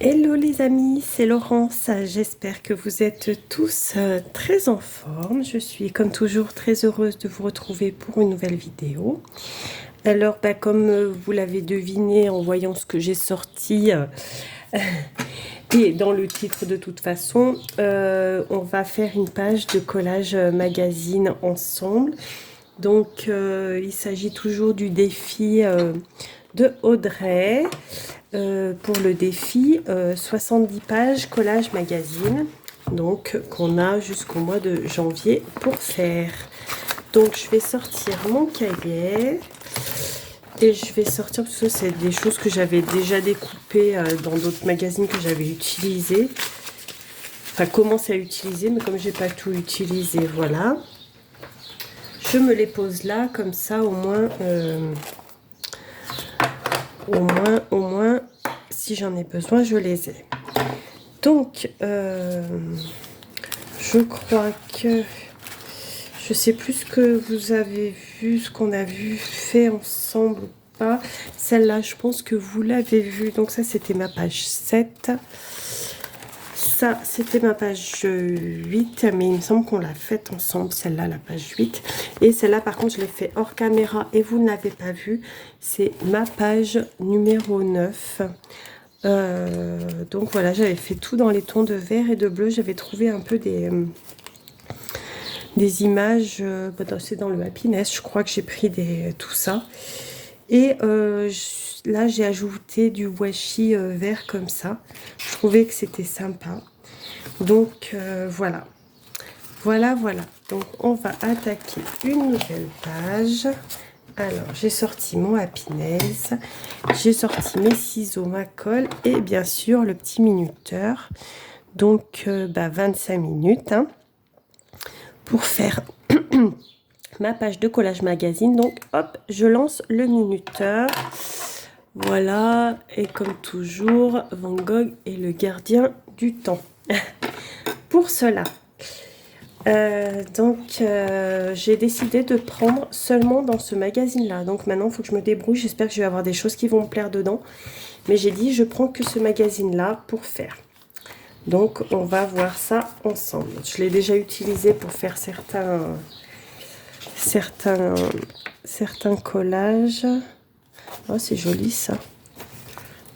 Hello les amis, c'est Laurence. J'espère que vous êtes tous très en forme. Je suis comme toujours très heureuse de vous retrouver pour une nouvelle vidéo. Alors comme vous l'avez deviné en voyant ce que j'ai sorti et dans le titre de toute façon, on va faire une page de collage magazine ensemble. Donc il s'agit toujours du défi de Audrey. Pour le défi 70 pages collage magazine, donc qu'on a jusqu'au mois de janvier pour faire. Donc je vais sortir mon cahier et je vais sortir, parce que c'est des choses que j'avais déjà découpées dans d'autres magazines que j'avais utilisées, enfin commencé à utiliser, mais comme j'ai pas tout utilisé, voilà, je me les pose là comme ça, au moins si j'en ai besoin je les ai. Donc, je crois que je sais plus ce que vous avez vu, ce qu'on a vu fait ensemble ou pas. Celle-là, je pense que vous l'avez vue. Donc ça, c'était ma page 7. Ça, c'était ma page 8, mais il me semble qu'on l'a faite ensemble, celle-là, la page 8. Et celle-là, par contre, je l'ai fait hors caméra et vous ne l'avez pas vue. C'est ma page numéro 9. Donc voilà, j'avais fait tout dans les tons de vert et de bleu. J'avais trouvé un peu des images, c'est dans le Happiness, je crois que j'ai pris tout ça. Et là, j'ai ajouté du washi vert comme ça. Je trouvais que c'était sympa. Donc voilà. Voilà. Donc on va attaquer une nouvelle page. Alors, j'ai sorti mon Happiness, j'ai sorti mes ciseaux, ma colle et bien sûr le petit minuteur. Donc, 25 minutes pour faire ma page de collage magazine. Donc, hop, je lance le minuteur. Voilà, et comme toujours, Van Gogh est le gardien du temps. Pour cela, j'ai décidé de prendre seulement dans ce magazine-là. Donc maintenant, il faut que je me débrouille. J'espère que je vais avoir des choses qui vont me plaire dedans. Mais j'ai dit, je prends que ce magazine-là pour faire. Donc, on va voir ça ensemble. Je l'ai déjà utilisé pour faire certains collages. Oh, c'est joli ça.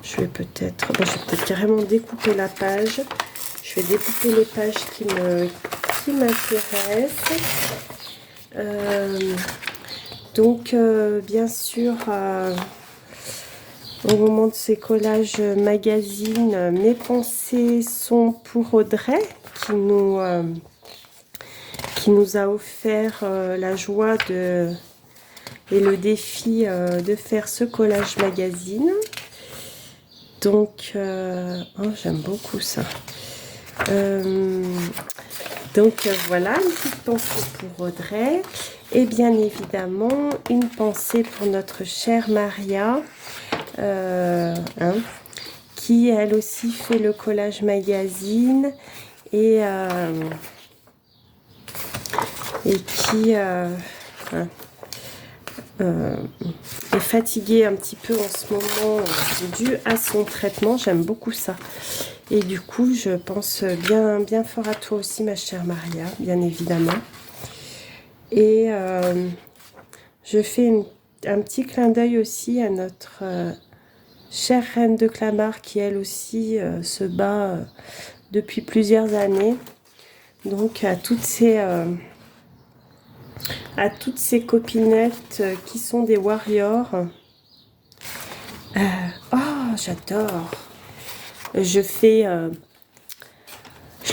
Je vais peut-être carrément découper la page. Je vais découper les pages qui m'intéressent. Bien sûr, au moment de ces collages magazine, mes pensées sont pour Audrey qui nous a offert la joie et le défi de faire ce collage magazine. Donc, j'aime beaucoup ça. Voilà, une petite pensée pour Audrey. Et bien évidemment, une pensée pour notre chère Maria, qui elle aussi fait le collage magazine et qui est fatiguée un petit peu en ce moment dû à son traitement. J'aime beaucoup ça. Et du coup, je pense bien fort à toi aussi, ma chère Maria, bien évidemment. Et je fais un petit clin d'œil aussi à notre chère reine de Clamart qui, elle aussi, se bat depuis plusieurs années. Donc, à toutes ces copinettes qui sont des warriors. Oh, j'adore! Je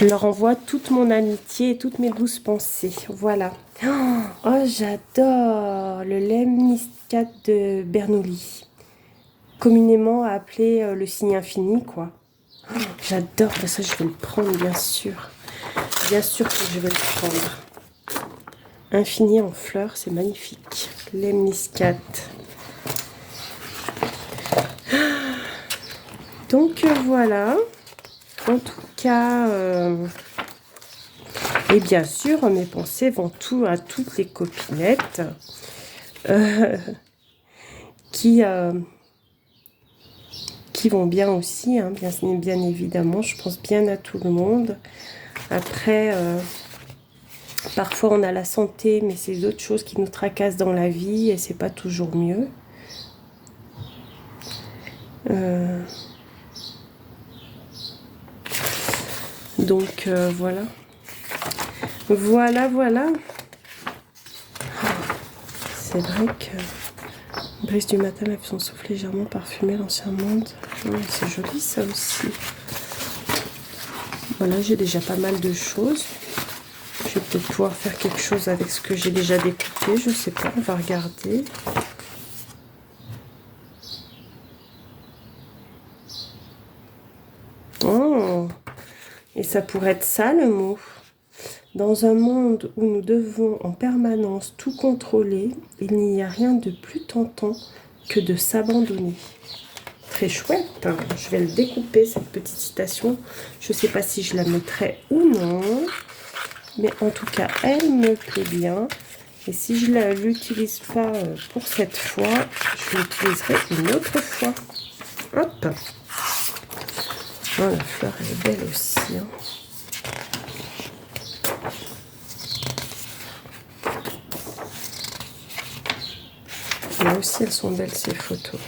leur envoie toute mon amitié et toutes mes douces pensées. Voilà. Oh, j'adore le lemniscate de Bernoulli, communément appelé le signe infini, quoi. J'adore ça, je vais le prendre, bien sûr. Bien sûr que je vais le prendre. Infini en fleurs, c'est magnifique. Lemniscate. Donc voilà. En tout cas, et bien sûr, mes pensées vont à toutes les copinettes qui qui vont bien aussi, hein, bien évidemment. Je pense bien à tout le monde. Après, parfois on a la santé, mais c'est d'autres choses qui nous tracassent dans la vie et c'est pas toujours mieux. Donc voilà. Voilà. C'est vrai que brise du matin, avec son souffle légèrement parfumé, l'ancien monde. C'est joli ça aussi. Voilà, j'ai déjà pas mal de choses. Je vais peut-être pouvoir faire quelque chose avec ce que j'ai déjà découpé. Je sais pas, on va regarder. Oh, et ça pourrait être ça le mot. Dans un monde où nous devons en permanence tout contrôler, il n'y a rien de plus tentant que de s'abandonner. Très chouette, hein. Je vais le découper, cette petite citation. Je ne sais pas si je la mettrai ou non, mais en tout cas, elle me plaît bien. Et si je ne l'utilise pas pour cette fois, je l'utiliserai une autre fois. Hop. Oh, la fleur, elle est belle aussi, hein. Là aussi, elles sont belles, ces photos.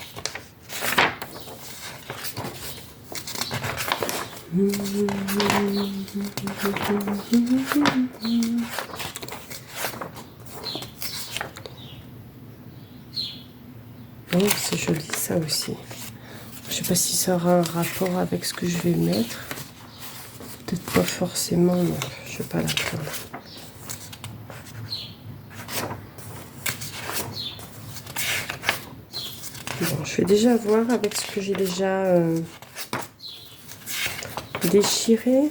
Oh, c'est joli, ça aussi. Je sais pas si ça aura un rapport avec ce que je vais mettre. Peut-être pas forcément, non. Je vais pas la prendre. Bon, je vais déjà voir avec ce que j'ai déjà déchiré.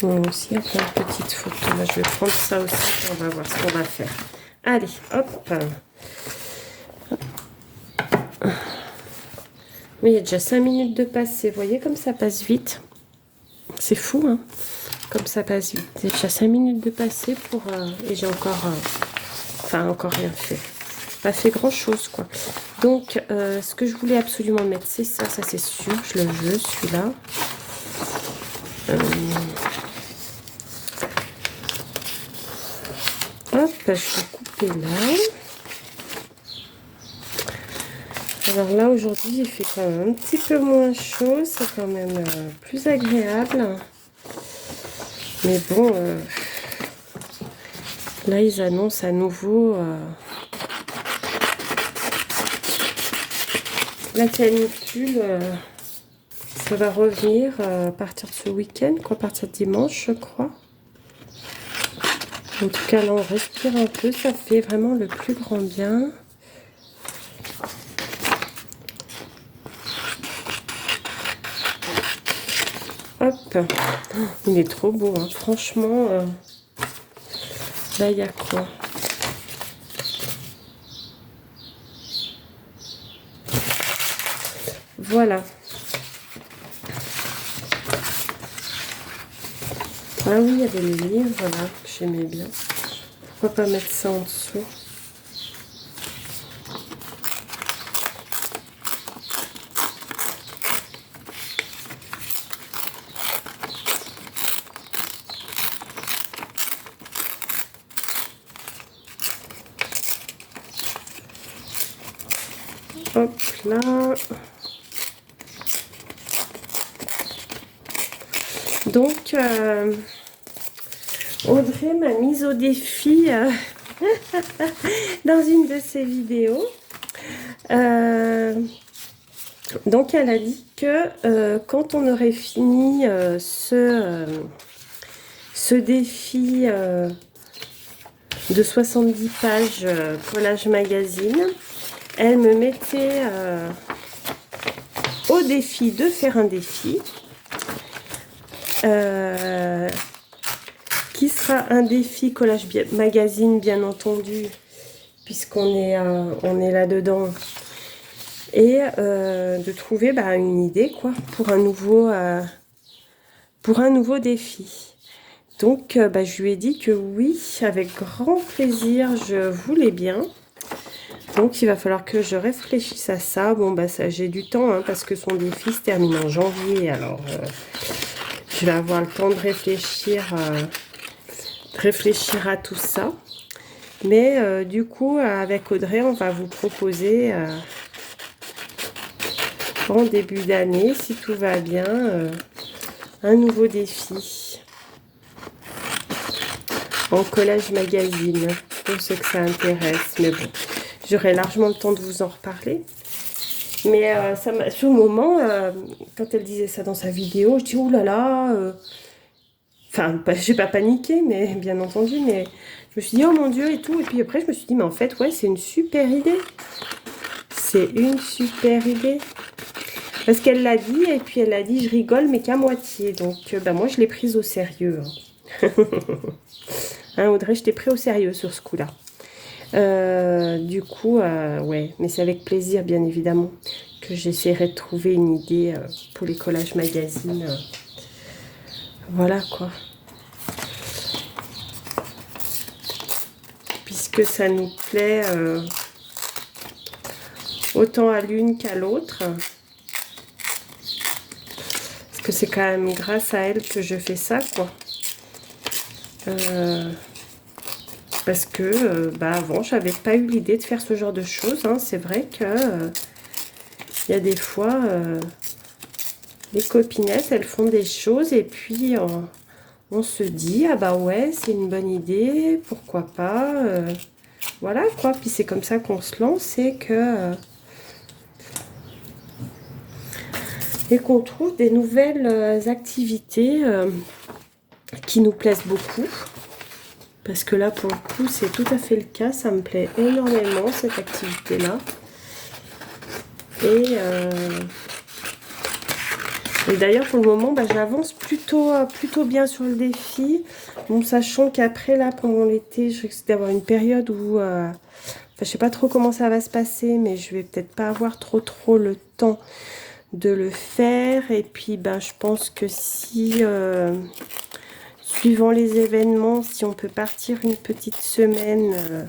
Bon, aussi, il y a plein de petites photos. Là, je vais prendre ça aussi. On va voir ce qu'on va faire. Allez, hop. Oui, il y a déjà 5 minutes de passé. Vous voyez comme ça passe vite. C'est fou, hein. Comme ça passe vite. Il y a déjà 5 minutes de passé pour... et j'ai encore... enfin, encore rien fait. Pas fait grand-chose, quoi. Donc, ce que je voulais absolument mettre, c'est ça. Ça, c'est sûr. Je le veux, celui-là. Hop, je vais couper là. Alors là, aujourd'hui, il fait quand même un petit peu moins chaud. C'est quand même plus agréable. Mais bon, là, ils annoncent à nouveau la canicule. Ça va revenir à partir de ce week-end, quoi, à partir de dimanche, je crois. En tout cas, là, on respire un peu. Ça fait vraiment le plus grand bien. Hop. Il est trop beau, hein. Franchement. Là, il y a quoi? Voilà. Ah oui, il y avait les livres, là, que j'aimais bien. Pourquoi pas mettre ça en dessous? Hop là. Donc, Audrey m'a mise au défi dans une de ses vidéos. Donc, elle a dit que quand on aurait fini ce défi de 70 pages collage magazine, elle me mettait au défi de faire un défi qui sera un défi collage magazine, bien entendu, puisqu'on est, on est là-dedans, et de trouver une idée, quoi, pour un nouveau pour un nouveau défi. Donc, je lui ai dit que oui, avec grand plaisir, je voulais bien. Donc, il va falloir que je réfléchisse à ça. Bon, ça, j'ai du temps, hein, parce que son défi se termine en janvier. Alors, je vais avoir le temps de réfléchir à tout ça. Mais du coup, avec Audrey, on va vous proposer en début d'année, si tout va bien, un nouveau défi en collage magazine, pour ceux que ça intéresse. Mais bon, j'aurai largement le temps de vous en reparler. Mais ça m'a, sur le moment, quand elle disait ça dans sa vidéo, je dis oh là là. Enfin, j'ai pas paniqué, mais bien entendu, mais je me suis dit oh mon Dieu et tout. Et puis après, je me suis dit mais en fait, ouais, c'est une super idée. C'est une super idée. Parce qu'elle l'a dit, et puis elle a dit je rigole, mais qu'à moitié. Donc, moi, je l'ai prise au sérieux. Hein, Audrey, je t'ai pris au sérieux sur ce coup-là. Du coup, ouais, mais c'est avec plaisir, bien évidemment, que j'essaierai de trouver une idée pour les collages magazines. Voilà, quoi. Puisque ça nous plaît autant à l'une qu'à l'autre. Parce que c'est quand même grâce à elle que je fais ça, quoi. Parce que avant, j'avais pas eu l'idée de faire ce genre de choses. Hein. C'est vrai que il y a des fois, les copinettes, elles font des choses et puis on se dit ah bah ouais, c'est une bonne idée, pourquoi pas. Voilà quoi. Puis c'est comme ça qu'on se lance et qu'on trouve des nouvelles activités qui nous plaisent beaucoup. Parce que là, pour le coup, c'est tout à fait le cas. Ça me plaît énormément, cette activité-là. Et d'ailleurs, pour le moment, j'avance plutôt bien sur le défi. Bon, sachant qu'après, là, pendant l'été, je risque d'avoir une période où... je sais pas trop comment ça va se passer, mais je vais peut-être pas avoir trop le temps de le faire. Et puis, je pense que si... suivant les événements, si on peut partir une petite semaine,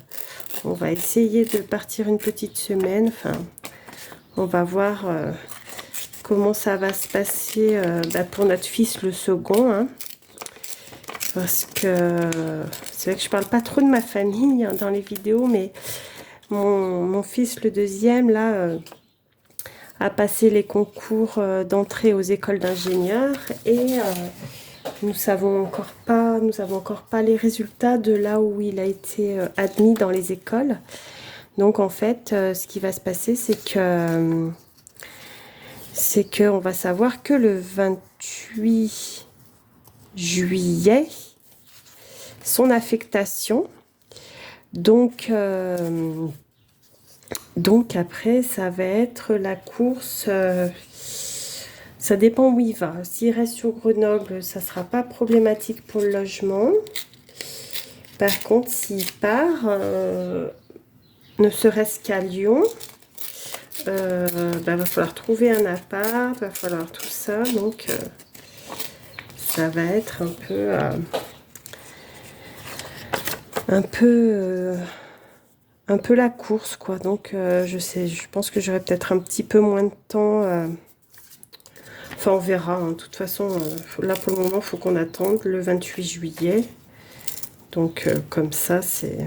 on va essayer de partir une petite semaine. Enfin, on va voir comment ça va se passer pour notre fils le second. Hein. Parce que c'est vrai que je parle pas trop de ma famille hein, dans les vidéos, mais mon fils le deuxième, là, a passé les concours d'entrée aux écoles d'ingénieurs et... nous n'avons encore pas les résultats de là où il a été admis dans les écoles. Donc en fait, ce qui va se passer, c'est que on va savoir que le 28 juillet, son affectation. Donc après, ça va être la course... ça dépend où il va. S'il reste sur Grenoble, ça ne sera pas problématique pour le logement. Par contre, s'il part, ne serait-ce qu'à Lyon, va falloir trouver un appart, va falloir tout ça. Donc, ça va être un peu la course, quoi. Donc, je pense que j'aurai peut-être un petit peu moins de temps... Enfin, on verra. Hein. De toute façon, là, pour le moment, il faut qu'on attende le 28 juillet. Donc, comme ça, c'est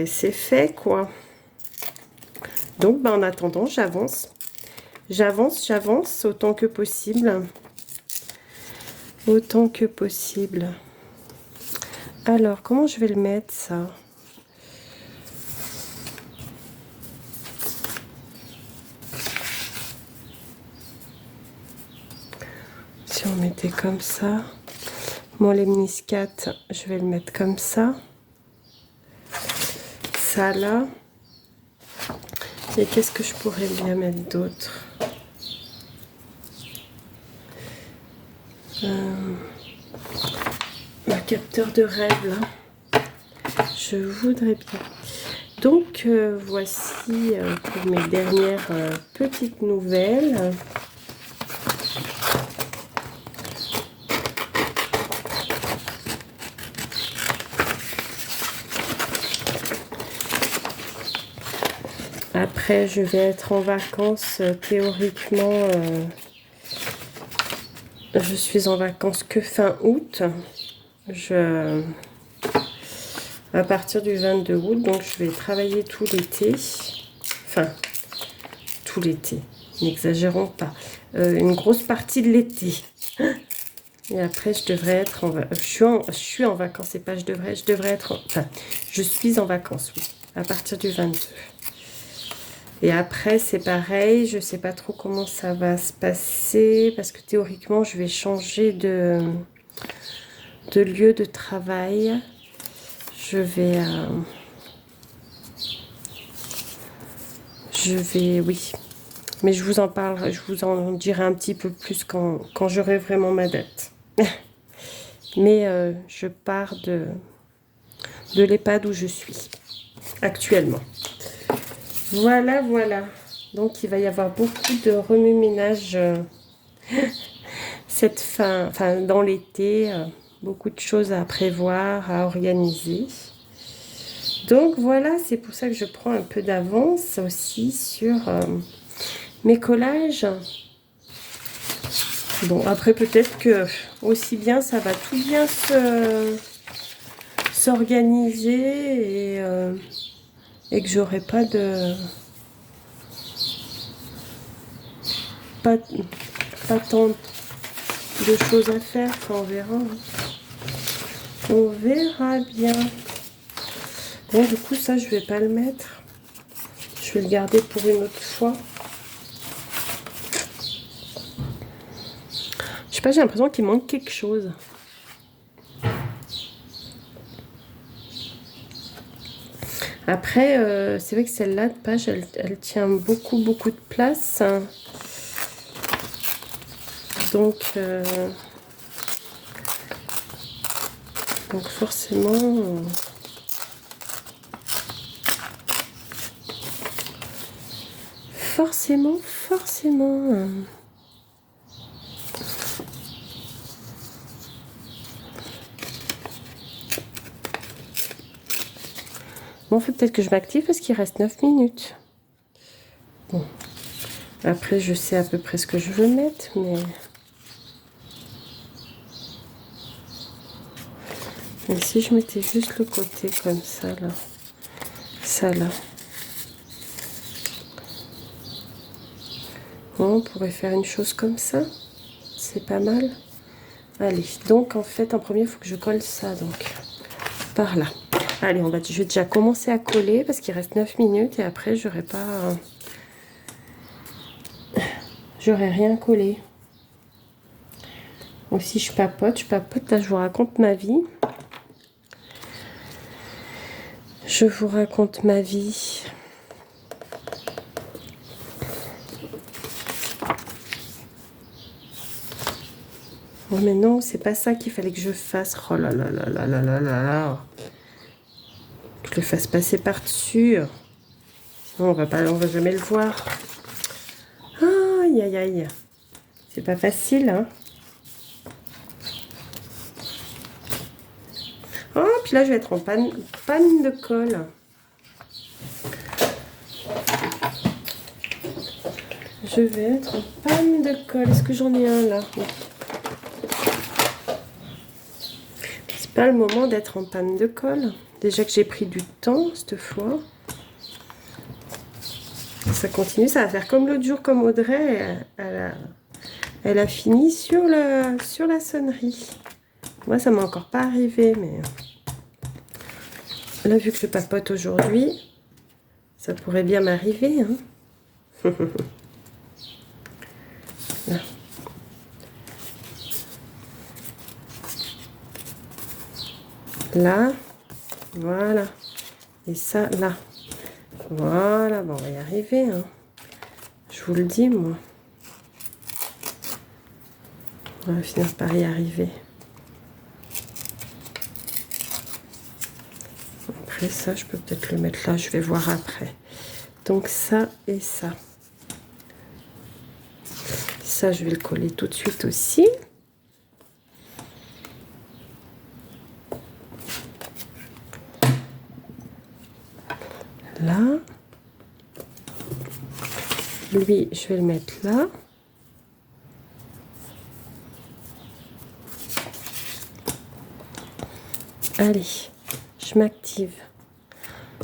fait, quoi. Donc, en attendant, j'avance. J'avance autant que possible. Autant que possible. Alors, comment je vais le mettre, ça ? Si on mettait comme ça, mon lemniscate, je vais le mettre comme ça. Ça là. Et qu'est-ce que je pourrais bien mettre d'autre ? Un capteur de rêve là. Je voudrais bien. Donc voici pour mes dernières petites nouvelles. Après, je vais être en vacances. Théoriquement, je suis en vacances que fin août. À partir du 22 août, donc je vais travailler tout l'été. Enfin, tout l'été. N'exagérons pas. Une grosse partie de l'été. Et après, je devrais être en vacances. Je suis en vacances, c'est pas je devrais être enfin, je suis en vacances, oui, à partir du 22. Et après, c'est pareil, je sais pas trop comment ça va se passer, parce que théoriquement, je vais changer de lieu de travail. Oui. Mais je vous en parlerai, je vous en dirai un petit peu plus quand j'aurai vraiment ma date. Mais je pars de l'EHPAD où je suis actuellement. Voilà, voilà. Donc il va y avoir beaucoup de remue-ménage enfin dans l'été. Beaucoup de choses à prévoir, à organiser. Donc voilà, c'est pour ça que je prends un peu d'avance aussi sur mes collages. Bon, après peut-être que aussi bien ça va tout bien s'organiser et que j'aurai pas tant de choses à faire. Enfin, on verra. On verra bien. Bon, du coup, ça, je vais pas le mettre. Je vais le garder pour une autre fois. Je sais pas, j'ai l'impression qu'il manque quelque chose. Après, c'est vrai que celle-là de page, elle tient beaucoup de place. Donc forcément... Forcément. Bon, faut peut-être que je m'active parce qu'il reste 9 minutes. Bon. Après, je sais à peu près ce que je veux mettre, mais... Mais si je mettais juste le côté comme ça, là. Ça, là. Bon, on pourrait faire une chose comme ça. C'est pas mal. Allez, donc en fait, en premier, il faut que je colle ça, donc. Par là. Allez, je vais déjà commencer à coller parce qu'il reste 9 minutes et après, j'aurai pas... J'aurai rien collé. Donc si je papote, là je vous raconte ma vie. Je vous raconte ma vie. Oh mais non, c'est pas ça qu'il fallait que je fasse. Oh là là là là là là là là. Que je le fasse passer par-dessus. Sinon on va jamais le voir. Aïe aïe aïe. C'est pas facile, hein. Oh, puis là je vais être en panne de colle. Je vais être en panne de colle. Est-ce que j'en ai un là? C'est pas le moment d'être en panne de colle. Déjà que j'ai pris du temps cette fois. Ça continue, ça va faire comme l'autre jour, comme Audrey. Elle a fini sur la sonnerie. Moi, ça m'est encore pas arrivé, mais là, vu que je papote aujourd'hui, ça pourrait bien m'arriver, hein. Là. Là, voilà. Et ça, là. Voilà, bon, on va y arriver, hein. Je vous le dis, moi. On va finir par y arriver. Après ça, je peux peut-être le mettre là, je vais voir après. Donc ça et ça. Ça, je vais le coller tout de suite aussi. Là. lui, je vais le mettre là. Allez, je m'active.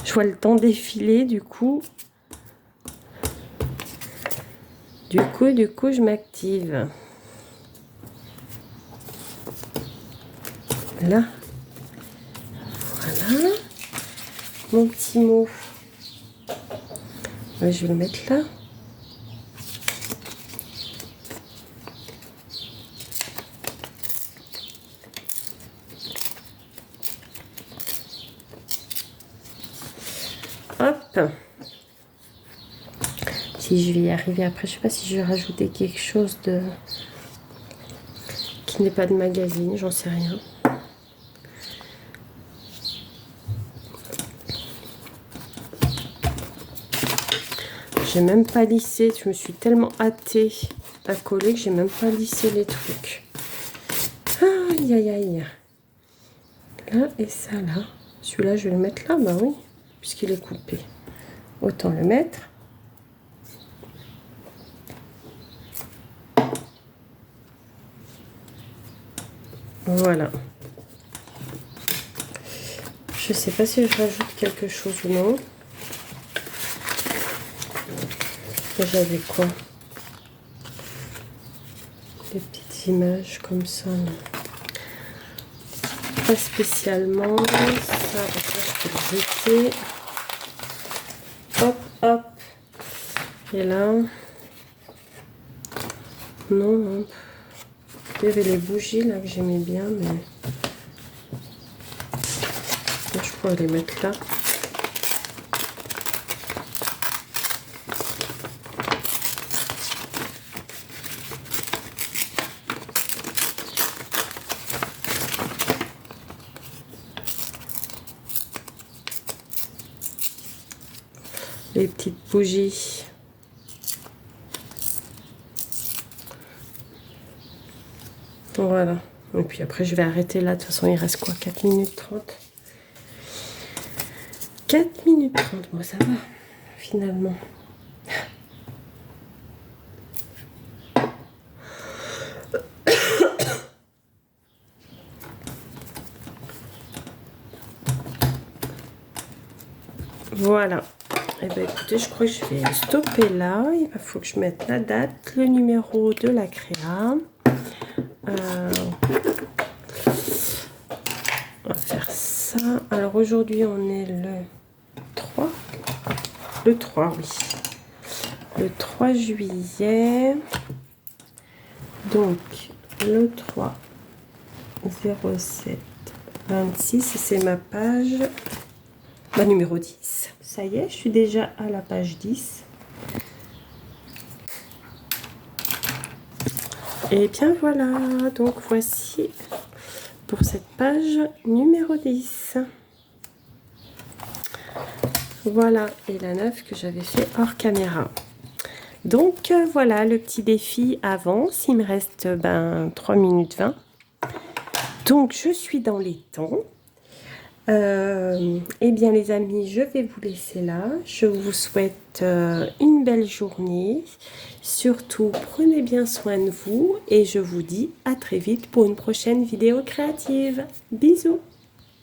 Je vois le temps défiler, du coup. Du coup, je m'active. Là. Voilà. Mon petit mot. Ouais, je vais le mettre là. Hop. Si je vais y arriver après, je sais pas si je vais rajouter quelque chose de qui n'est pas de magazine, j'en sais rien. J'ai même pas lissé, je me suis tellement hâtée à coller que j'ai même pas lissé les trucs. Aïe aïe aïe. Là et ça là. Celui-là je vais le mettre là, bah oui, puisqu'il est coupé. Autant le mettre. Voilà. Je sais pas si je rajoute quelque chose ou non. J'avais quoi? Des petites images comme ça. Là. Pas spécialement. Ça, je peux le jeter. Hop, hop. Et là. Non, non. Il y avait les bougies là que j'aimais bien, mais je pourrais les mettre là. Les petites bougies. Voilà. Et puis après, je vais arrêter là. De toute façon, il reste quoi? 4 minutes 30. 4 minutes 30. Moi, ça va, finalement. Voilà. Et bien, écoutez, je crois que je vais stopper là. Il faut que je mette la date, le numéro de la créa. On va faire ça. Alors aujourd'hui, on est le 3. Le 3, oui. Le 3 juillet. Donc, le 3 07 26. C'est ma page. Ma numéro 10. Ça y est, je suis déjà à la page 10. Et bien voilà. Donc, voici pour cette page numéro 10. Voilà, et la 9 que j'avais fait hors caméra. Donc voilà, le petit défi avance. Il me reste 3 minutes 20. Donc je suis dans les temps. Eh bien les amis, je vais vous laisser là. Je vous souhaite une belle journée. Surtout, prenez bien soin de vous. Et je vous dis à très vite pour une prochaine vidéo créative. Bisous!